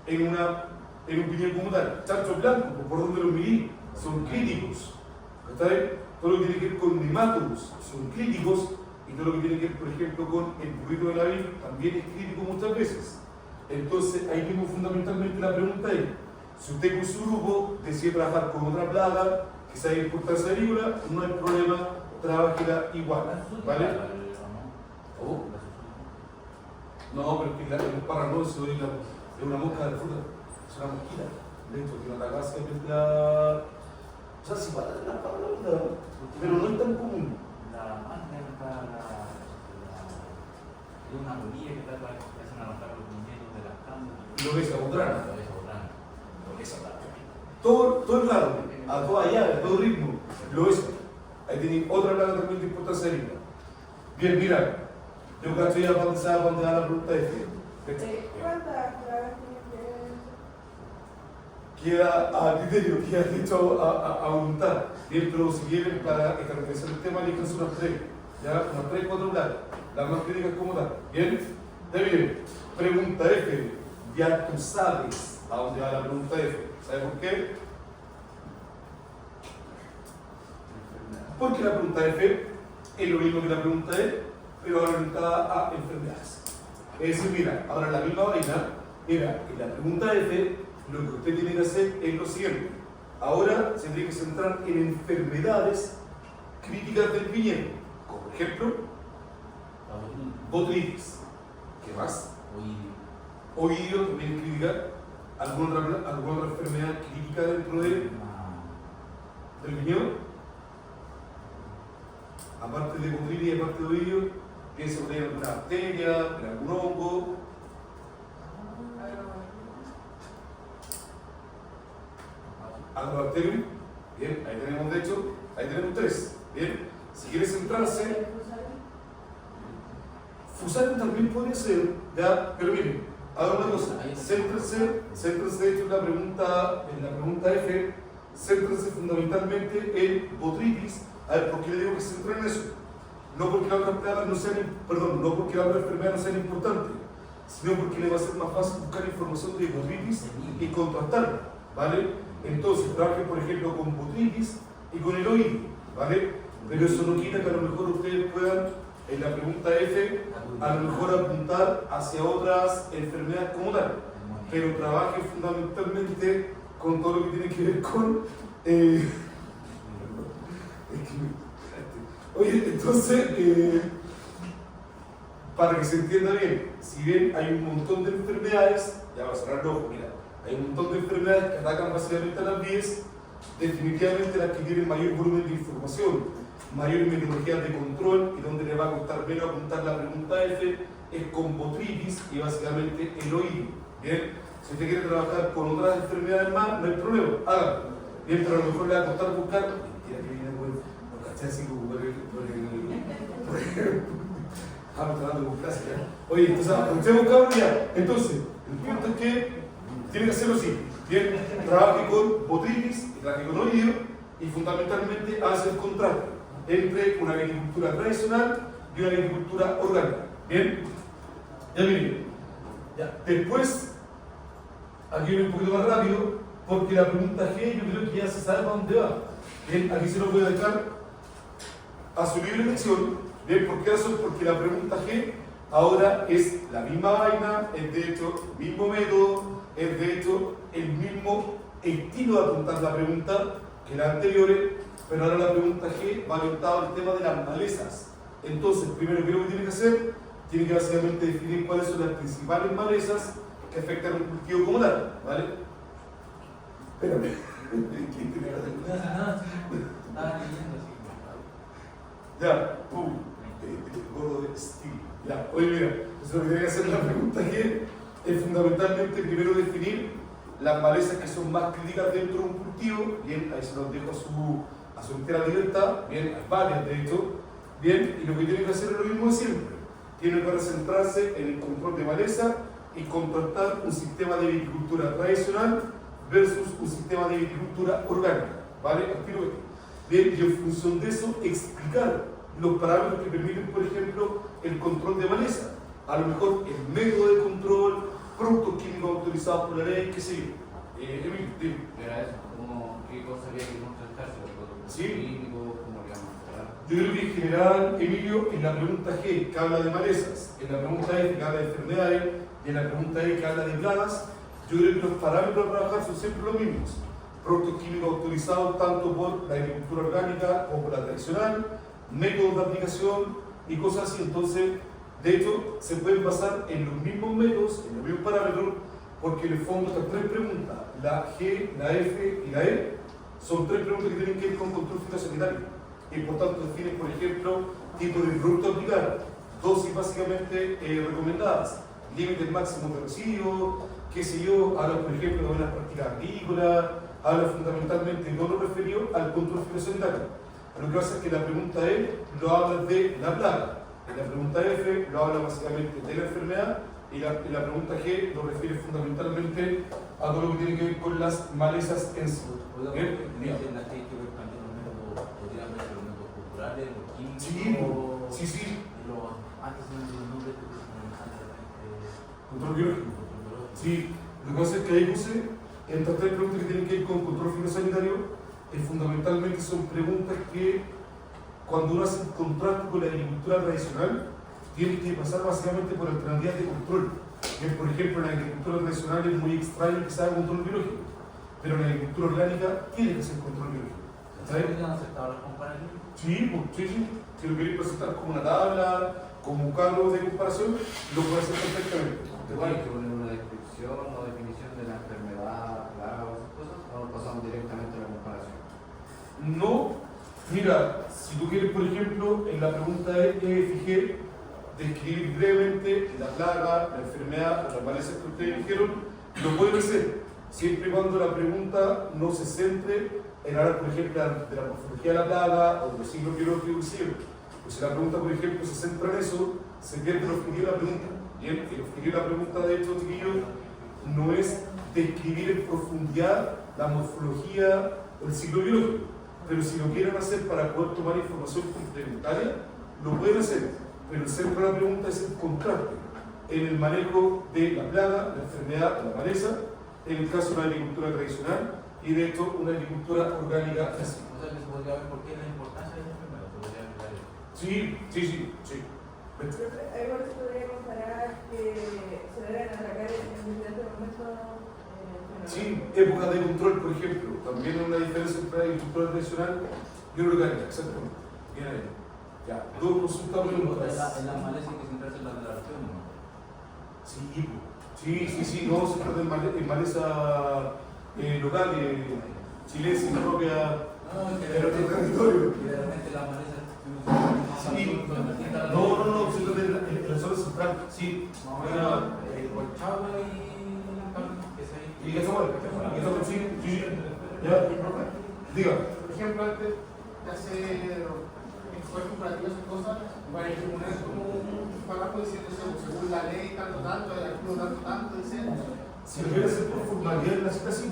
en un viñedo como tal. Chanchos blancos, por donde los miré, son críticos. Todo lo que tiene que ver con nematodos son críticos, y todo lo que tiene que ver, por ejemplo, con el burrito de la vid también es crítico muchas veces. Entonces, ahí tengo fundamentalmente la pregunta es, si usted con su grupo decide trabajar con otra plaga que sea de importancia agrícola, no hay problema, trabajela igual, ¿vale? ¿Cómo? No, pero es que la paranoso es una mosca de fruta, es una mosquita. De hecho, que no ataca siempre la... O sea, si para la paranoia, pero no es tan común. La manga es una bolilla que hacen arrancar los muñecos de las camas. Lo que se abotrana. Lo que es otra. Todo el lado, a toda llave, a todo ritmo, lo es. Ahí tiene otra plaga también de importancia agrícola. Bien, mira, yo cacho ya cuando da la pregunta de ¿Cuántas plagas queda a criterio, queda dicho a voluntad. Bien, pero si quieren para establecer el tema, eligen unas 3. Ya, unas 3, 4 plagas. Las más críticas como tal. ¿Bien? Ya bien. Pregunta F. Ya tú sabes a dónde va la pregunta F. ¿Sabes por qué? Porque la pregunta F es lo mismo que la pregunta E, pero ahora orientada a enfermedades. Es decir, mira, ahora la misma vaina, mira, en la pregunta F, lo que usted tiene que hacer es lo siguiente. Ahora se tiene que centrar en enfermedades críticas del viñedo. Como por ejemplo, botrytis. ¿Qué más? Oído también es crítica. ¿Alguna otra enfermedad crítica dentro del viñedo? Aparte de botrytis y aparte de oído, piensa que hay alguna bacteria, en algún hongo. Agrobacterium. Bien, ahí tenemos, de hecho, ahí tenemos 3. Bien, si quiere centrarse, Fusarium también podría ser, ya, pero miren, haga una cosa, céntrense de hecho en la pregunta F, céntrense fundamentalmente en botrytis. A ver, ¿por qué le digo que se centren en eso? No porque las otras plagas no sean, no porque las otras enfermedades no sean importantes, sino porque le va a ser más fácil buscar información de botrytis y contrastarla, ¿vale? Entonces, trabajen por ejemplo con botrytis y con el oído, ¿vale? Pero eso no quita que a lo mejor ustedes puedan, en la pregunta F, a lo mejor apuntar hacia otras enfermedades como tal, pero trabajen fundamentalmente con todo lo que tiene que ver con... Oye, entonces, para que se entienda bien, si bien hay un montón de enfermedades, ya va a cerrar el ojo, mira, hay un montón de enfermedades que atacan básicamente a las vías, definitivamente las que tienen mayor volumen de información, mayor metodología de control y donde le va a costar menos apuntar la pregunta F es con botrytis y básicamente el oído. Bien, si usted quiere trabajar con otras enfermedades más, no hay problema, hágalo. Bien, pero a lo mejor le va a costar buscar. Mentira, que viene por cachar así como por el Oye, entonces, usted busca ya. Entonces, el punto es que tiene que hacerlo así. Bien, trabaje con botrytis y trabaje con oído y fundamentalmente hace el contraste entre una agricultura tradicional y una agricultura orgánica. Bien, ya miren. Ya. Después, aquí viene un poquito más rápido, porque la pregunta G yo creo que ya se sabe para dónde va. Bien, aquí se lo voy a dejar a su libre elección. Bien, ¿por qué razón? Porque la pregunta G ahora es la misma vaina, es de hecho el mismo método, es de hecho el mismo estilo de apuntar la pregunta que las anteriores, pero ahora la pregunta G va orientada al tema de las malezas. Entonces, primero, ¿qué es lo que tiene que hacer? Tiene que básicamente definir cuáles son las principales malezas que afectan un cultivo como tal, ¿vale? Espérame. ¿Quién tiene que hacer? Ya, gordo de estilo. Ya, oye, mira, entonces lo que tiene que hacer la pregunta G es fundamentalmente primero definir las malezas que son más críticas dentro de un cultivo. Bien, ahí se los dejo a su entera libertad. Bien, hay varias de hecho. Bien, y lo que tienen que hacer es lo mismo de siempre. Tienen que centrarse en el control de maleza y contrastar un sistema de viticultura tradicional versus un sistema de viticultura orgánica. ¿Vale? Aquí lo ven. Bien, y en función de eso, explicar los parámetros que permiten, por ejemplo, el control de maleza. A lo mejor el método de control, productos químicos autorizados por la ley, qué sé yo. Emilio, dime. Era eso, ¿qué cosa había que contrastarse? ¿Los productos químicos? ¿Cómo le vamos a hablar? Yo creo que en general, Emilio, en la pregunta G que habla de malezas, en la pregunta E que habla de enfermedades y en la pregunta E que habla de plagas, yo creo que los parámetros a trabajar son siempre los mismos. Productos químicos autorizados tanto por la agricultura orgánica como por la tradicional, métodos de aplicación y cosas así. Entonces, de hecho, se pueden basar en los mismos métodos, en los mismos parámetros, porque en el fondo estas 3 preguntas, la G, la F y la E, son 3 preguntas que tienen que ver con control fitosanitario. Y por tanto definen, por ejemplo, tipo de producto a aplicar, dosis básicamente recomendadas, límites máximos de residuos, qué sé yo, habla por ejemplo de buenas prácticas agrícolas, habla fundamentalmente de todo lo referido al control fitosanitario. Lo que pasa es que la pregunta E lo habla de la plaga, en la pregunta F lo habla básicamente de la enfermedad y la pregunta G lo refiere fundamentalmente a todo lo que tiene que ver con las malezas en sí. ¿Podrían ver también los métodos culturales, los químicos? Sí, Sí, sí. Antes en el nombre de Control biológico. Sí, lo que pasa es que ahí puse, entre tres preguntas que tienen que ir con control fitosanitario, fundamentalmente son preguntas que cuando uno hace un contraste con la agricultura tradicional, tiene que pasar básicamente por alternativas de control. Por ejemplo, en la agricultura tradicional es muy extraño que se haga control biológico, pero en la agricultura orgánica tiene que ser control biológico. ¿Sabes? ¿Han aceptado las comparativas? Sí, pues, sí. Si lo queréis presentar como una tabla, como un cuadro de comparación, lo puede hacer perfectamente. ¿Hay que poner una descripción o definición de la enfermedad, plaga o esas cosas? ¿O nos pasamos directamente a la comparación? No, mira, si tú quieres, por ejemplo, en la pregunta fijé, describir brevemente la plaga, la enfermedad o las malezas que ustedes dijeron, lo pueden hacer, siempre y cuando la pregunta no se centre en hablar, por ejemplo, de la morfología de la plaga o de los signos biológicos que hicieron. Pues si la pregunta, por ejemplo, se centra en eso, se pierde el objetivo de la pregunta. Bien, el objetivo de la pregunta, de hecho, chiquillos, no es describir en profundidad la morfología o el ciclo biológico, pero si lo quieren hacer para poder tomar información complementaria, lo pueden hacer, pero el centro de la pregunta es el contraste en el manejo de la plaga, la enfermedad o la maleza, en el caso de una agricultura tradicional y de hecho una agricultura orgánica así. O sea, que se podría ver por qué la importancia de la enfermedad, podría hablar de eso. Sí. Ahí por eso podría comparar que se deben atacar en diferentes momentos. Sí, época de control, por ejemplo, también hay una diferencia entre la agricultura tradicional y orgánica, exactamente. Bien ahí. Ya, dos consultas preguntas. En la maleza hay que centrarse en la de la región, ¿no? Sí, no, se trata en maleza local, chilena, propia, de nuestro territorio. Realmente la maleza Sí. No, se trata en la zona central, sí. Colchagua ¿Y qué sabor? Sí. Ya, diga. Por ejemplo, antes de hacer encuestas comparativas y cosas, para hay que poner como un párrafo diciendo según la ley, tanto, el artículo tanto, etc. Si lo quieres hacer por formalidad en la citación,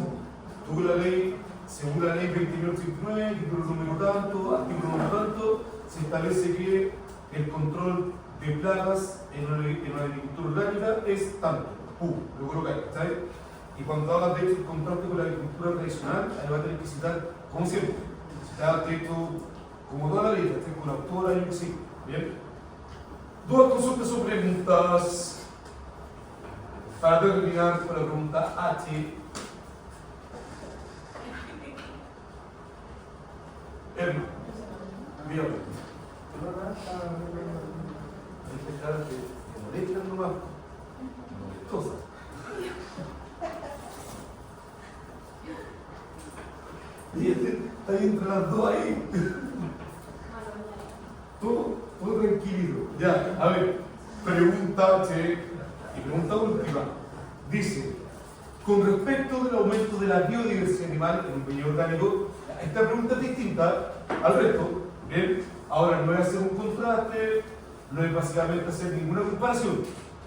tú la ley, según la ley 2939, título número tanto, artículo número tanto, se establece que el control de plagas en una agricultura orgánica es tanto, lo colocáis, ¿sabes? Y cuando hablas de el contraste con la agricultura tradicional, ahí va a tener que citar, como siempre, citar texto, como toda la vida, texto con autora y sí, ¿bien? Dos consultas o preguntas. Para terminar con la pregunta H. Emma, dígame. Hay caras que molestan nomás. Molestosas. Y está ahí entre las dos ahí. Todo tranquilo. Ya, a ver, pregunta H. Y pregunta última. Dice, con respecto del aumento de la biodiversidad animal en un medio orgánico, esta pregunta es distinta al resto. Bien, ahora no es hacer un contraste, no es básicamente hacer ninguna comparación.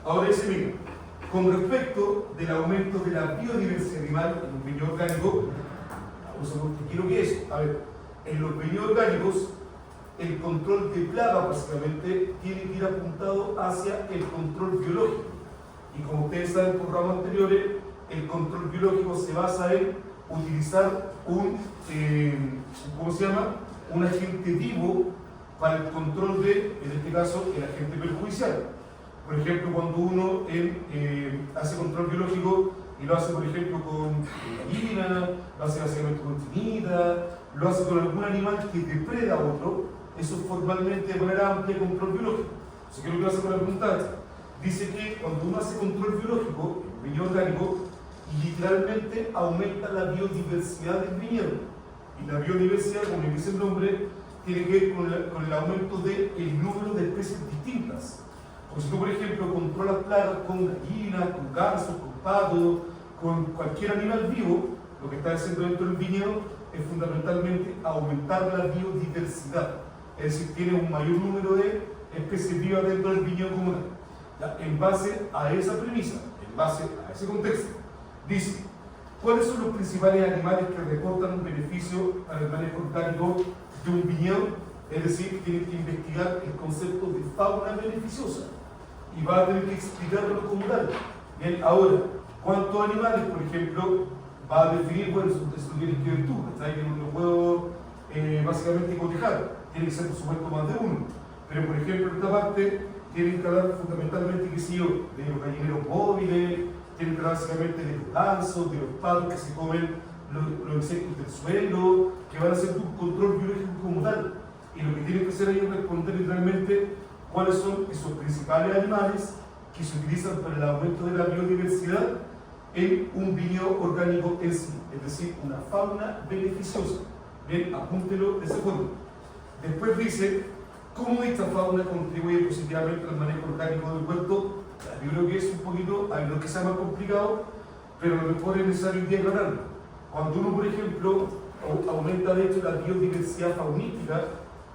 Ahora dice, mira, con respecto del aumento de la biodiversidad animal en un medio orgánico, vamos a ver qué quiero que es. A ver, en los medios orgánicos, el control de plaga básicamente tiene que ir apuntado hacia el control biológico. Y como ustedes saben por ramos anteriores, el control biológico se basa en utilizar un agente vivo para el control de, en este caso, el agente perjudicial. Por ejemplo, cuando uno hace control biológico y lo hace, por ejemplo, con gallina, lo hace básicamente con tinita, lo hace con algún animal que depreda a otro, eso es formalmente de manera amplia control biológico. Eso es lo que hace con la pregunta. Dice que cuando uno hace control biológico, el viñedo orgánico, literalmente aumenta la biodiversidad del viñedo. Y la biodiversidad, como dice el nombre, tiene que ver con el aumento del número de especies distintas. Porque si tú, por ejemplo, controlas plagas con gallinas, con gansos, con patos, con cualquier animal vivo, lo que está haciendo dentro del viñedo es fundamentalmente aumentar la biodiversidad. Es decir, tiene un mayor número de especies vivas dentro del viñedo comunal. En base a esa premisa, en base a ese contexto, dice, ¿cuáles son los principales animales que reportan un beneficio para el manejo orgánico de un viñedo? Es decir, tienen que investigar el concepto de fauna beneficiosa y va a tener que explicarlo como tal. Bien, ahora, ¿cuántos animales, por ejemplo, va a definir? Bueno, eso tienes que ver tú, ¿está? Que no lo puedo básicamente cotejar, tiene que ser por supuesto más de uno. Pero, por ejemplo, en esta parte tienen que hablar fundamentalmente, qué sé yo, de los gallineros móviles, tienen que hablar básicamente de los gansos, de los patos que se comen los insectos del suelo, que van a hacer tu control biológico como tal. Y lo que tienen que hacer ahí es responder literalmente cuáles son esos principales animales que se utilizan para el aumento de la biodiversidad en un viñedo orgánico en sí, es decir, una fauna beneficiosa. Bien, apúntelo de esa forma. Después dice, ¿cómo esta fauna contribuye positivamente al manejo orgánico del huerto? Yo creo que es un poquito, hay lo que sea más complicado, pero a lo mejor es necesario aclararlo. Cuando uno, por ejemplo, aumenta de hecho la biodiversidad faunística,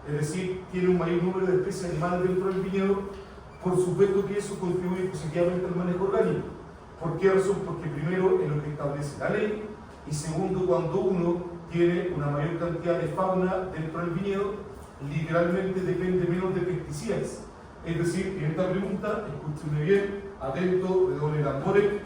es decir, tiene un mayor número de especies animales dentro del viñedo, por supuesto que eso contribuye positivamente al manejo orgánico. ¿Por qué razón? Porque primero es lo que establece la ley, y segundo, cuando uno tiene una mayor cantidad de fauna dentro del viñedo, literalmente depende menos de pesticidas. Es decir, en esta pregunta, escúcheme bien, atento, redoble tambores,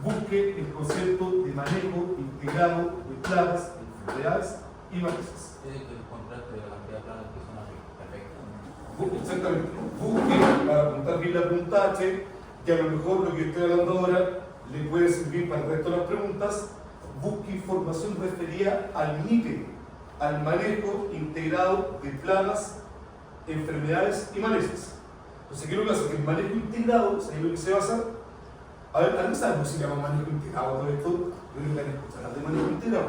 busque el concepto de manejo integrado de plagas, enfermedades y malezas. Tiene que encontrarte la cantidad de plagas que son afectadas. Exactamente. Busque, para apuntar bien la pregunta H, que a lo mejor lo que estoy hablando ahora le puede servir para el resto de las preguntas. Busque información referida al MIPE, al manejo integrado de plagas, enfermedades y malezas. Entonces, ¿qué es lo que hace? Que el manejo integrado, ¿sabes lo que se basa? A ver, ¿alguien sabe cómo se llama manejo integrado todo esto? Yo creo que han escuchado hablar de manejo integrado.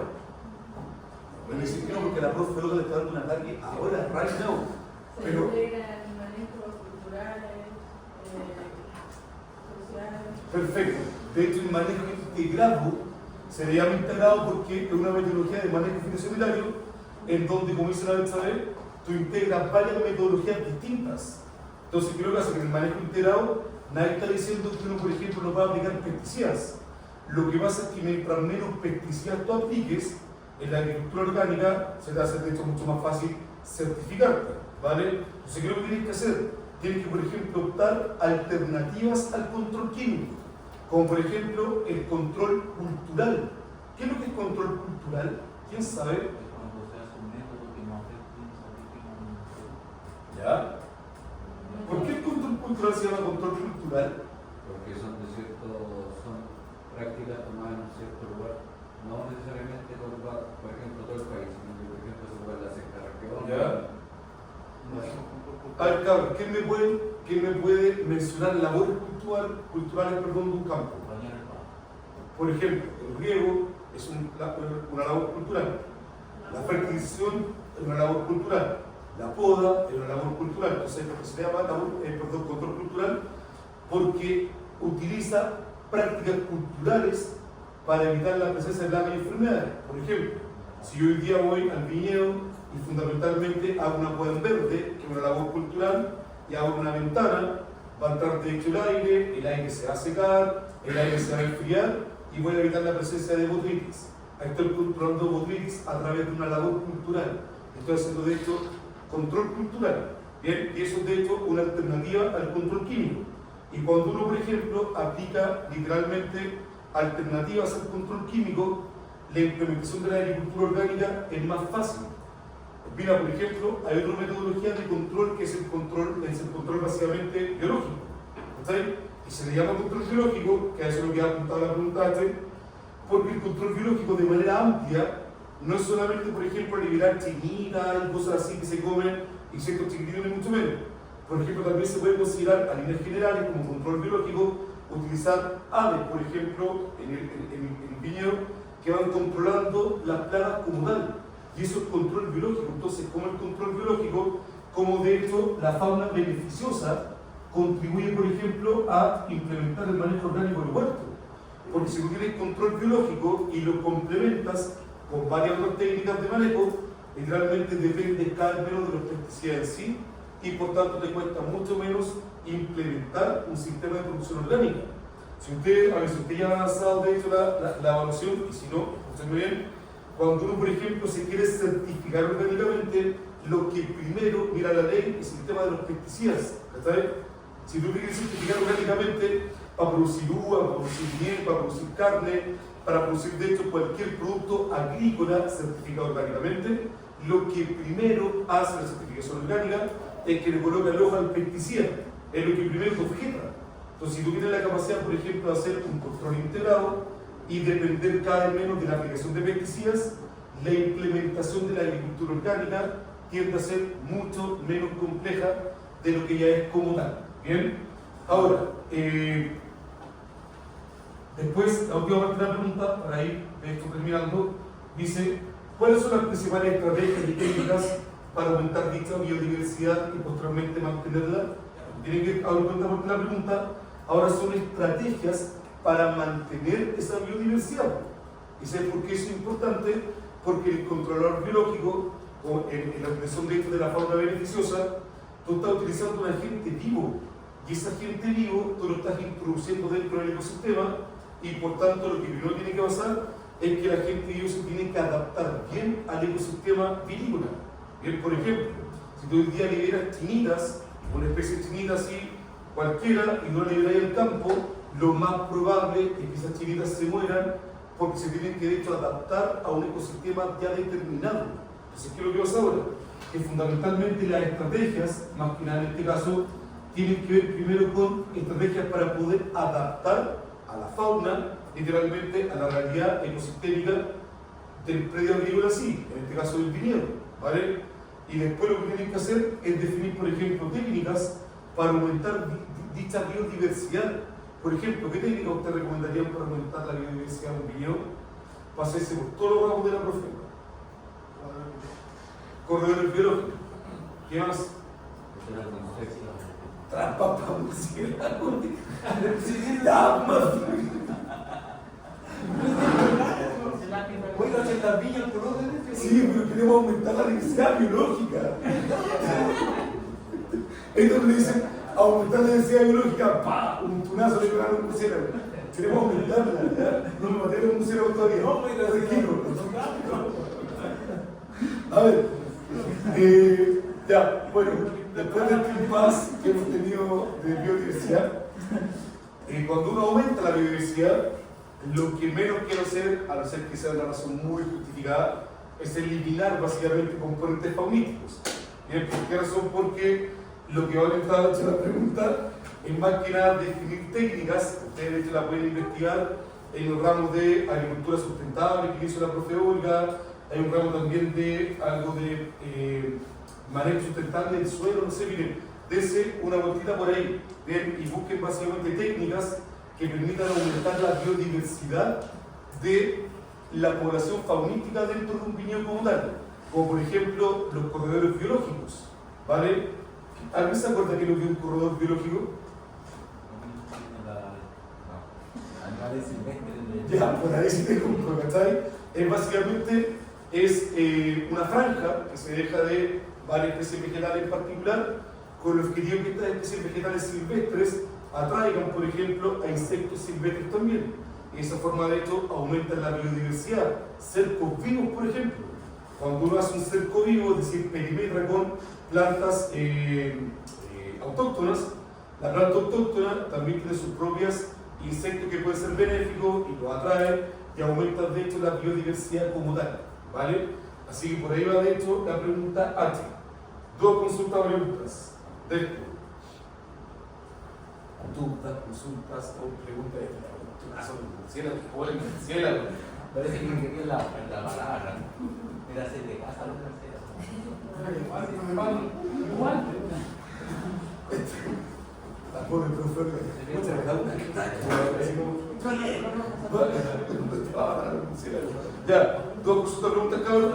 Me dicen que no, porque la profe Lola le está dando un ataque ahora, right now. Se Pero, integran manejos culturales, sociales. perfecto. De hecho, el manejo integrado se le llama integrado porque es una metodología de manejo fitosanitario en donde, como dice la Betsabe, tú integras varias metodologías distintas. Entonces, creo que hace que en el manejo integrado nadie está diciendo que uno, por ejemplo, no va a aplicar pesticidas. Lo que pasa es que mientras menos pesticidas tú apliques, en la agricultura orgánica se te hace de hecho mucho más fácil certificarte, ¿vale? Entonces, ¿qué es lo que tienes que hacer? Tienes que, por ejemplo, optar alternativas al control químico, como por ejemplo el control cultural. ¿Qué es lo que es control cultural? ¿Quién sabe? Es cuando se hace un método que no afecte y se aplique un... ¿Ya? ¿Por qué el control cultural se llama control cultural? Porque son prácticas tomadas en un cierto lugar, no necesariamente por ejemplo todo el país, sino que por ejemplo se puede hacer la región. ¿Ya? A ver, cabrón, ¿quién me puede mencionar labores culturales de un campo? Bañar el pasto. Por ejemplo, el riego es una labor cultural, la fertilización es una labor cultural, la poda es una labor cultural. Entonces, lo que se llama control cultural porque utiliza prácticas culturales para evitar la presencia de plagas y enfermedades. Por ejemplo, si yo hoy día voy al viñedo y fundamentalmente hago una poda en verde, que es una labor cultural, y hago una ventana, va a entrar de hecho el aire se va a secar, el aire se va a enfriar y voy a evitar la presencia de botrytis. Ahí estoy controlando botrytis a través de una labor cultural. Estoy haciendo de hecho control cultural. Bien, y eso es de hecho una alternativa al control químico. Y cuando uno, por ejemplo, aplica literalmente alternativas al control químico, la implementación de la agricultura orgánica es más fácil. Mira, por ejemplo, hay otra metodología de control que es el control básicamente biológico. ¿Está? Y se le llama control biológico, que a eso es lo que ha apuntado la pregunta, porque el control biológico de manera amplia no es solamente, por ejemplo, liberar chinitas y cosas así que se comen, insectos chiquititos ni mucho menos. Por ejemplo, también se puede considerar a líneas generales como control biológico utilizar aves, por ejemplo, en el viñedo, que van controlando las plagas como tal. Y eso es control biológico. Entonces, como el control biológico, como de hecho la fauna beneficiosa contribuye, por ejemplo, a implementar el manejo orgánico del huerto. Porque si tú tienes control biológico y lo complementas con varias otras técnicas de manejo, literalmente depende cada vez menos de los pesticidas en sí, y por tanto te cuesta mucho menos implementar un sistema de producción orgánica. Si usted ya ha avanzado de hecho la evaluación, y si no, escúchenme bien, cuando uno, por ejemplo, se quiere certificar orgánicamente, lo que primero mira la ley es el tema de los pesticidas. ¿Cachai? Si tú quieres certificar orgánicamente para producir uva, para producir miel, para producir carne, para producir de hecho cualquier producto agrícola certificado orgánicamente, lo que primero hace la certificación orgánica es que le coloca el ojo al pesticida, es lo que primero te objeta. Entonces, si tú tienes la capacidad, por ejemplo, de hacer un control integrado y depender cada vez menos de la aplicación de pesticidas, la implementación de la agricultura orgánica tiende a ser mucho menos compleja de lo que ya es como tal. ¿Bien? Ahora, después, la última parte de la pregunta, para ir esto terminando, dice, ¿cuáles son las principales estrategias y técnicas para aumentar dicha biodiversidad y posteriormente mantenerla? Tienen que dar cuenta parte de la pregunta. Ahora son estrategias para mantener esa biodiversidad. ¿Y sabes por qué eso es importante? Porque el controlador biológico, o en la obtención de hecho de la fauna beneficiosa, tú estás utilizando un agente vivo. Y ese agente vivo tú lo estás introduciendo dentro del ecosistema y por tanto lo que primero tiene que pasar es que el agente vivo se tiene que adaptar bien al ecosistema vinícola. Bien, por ejemplo, si tú hoy día liberas chinitas, una especie de chinita así, cualquiera, y no la liberas al campo, lo más probable es que esas chinitas se mueran porque se tienen que de hecho adaptar a un ecosistema ya determinado. Entonces, ¿qué es lo que pasa ahora? Que fundamentalmente las estrategias, más que nada en este caso, tienen que ver primero con estrategias para poder adaptar a la fauna, literalmente a la realidad ecosistémica del predio agrícola, sí, en este caso del viñedo, ¿vale? Y después lo que tienen que hacer es definir, por ejemplo, técnicas para aumentar dicha biodiversidad. Por ejemplo, ¿qué técnicas usted recomendaría para aumentar la biodiversidad de un viñedo? Pasése por todos los ramos de la profesión. Corredores biológicos. ¿Qué más? Trampa para murciélago. Oiga, si las viñas producen. Sí, pero queremos aumentar la diversidad biológica. Esto le dicen aumentar la diversidad biológica, ¡pah! Un tunazo le pegaron a un murciélago. Queremos aumentarla, ¿ya? No me maté a un murciélago todavía. No, oiga, tranquilo. A ver, ya, bueno, después del impasse que hemos tenido de biodiversidad, cuando uno aumenta la biodiversidad, lo que menos quiero hacer, a no ser que sea una razón muy justificada, es eliminar básicamente componentes faunísticos. Bien, ¿por qué razón? Porque lo que va a orientar a la pregunta es más que nada definir técnicas, ustedes de hecho la pueden investigar en los ramos de agricultura sustentable que hizo la profe Olga, hay un ramo también de algo de manejo sustentable del suelo, no sé, miren, dense una vueltita por ahí, bien, y busquen básicamente técnicas que permitan aumentar la biodiversidad de la población faunística dentro de un viñedo como tal, como por ejemplo los corredores biológicos, ¿vale? ¿Alguien se acuerda que lo que es un corredor biológico? Animales silvestres. Ya, por ahí sí te compro, ¿cachai? Básicamente es una franja que se deja de varias especies vegetales en particular, con el objetivo que estas especies vegetales silvestres atraigan, por ejemplo, a insectos silvestres también. Y de esa forma, de hecho, aumentan la biodiversidad. Cercos vivos, por ejemplo. Cuando uno hace un cerco vivo, es decir, perimetra con plantas autóctonas, la planta autóctona también tiene sus propios insectos que pueden ser benéficos y los atrae y aumentan, de hecho, la biodiversidad como tal. ¿Vale? Así que por ahí va, de hecho, la pregunta H. Dos consultas o preguntas. De esto. Consultas o preguntas de cielo. Parece que me quería la palabra. Era hacer de casa a los terceros. Igual. La pobre profesora. Ya, dos consultas, preguntas, cabrón.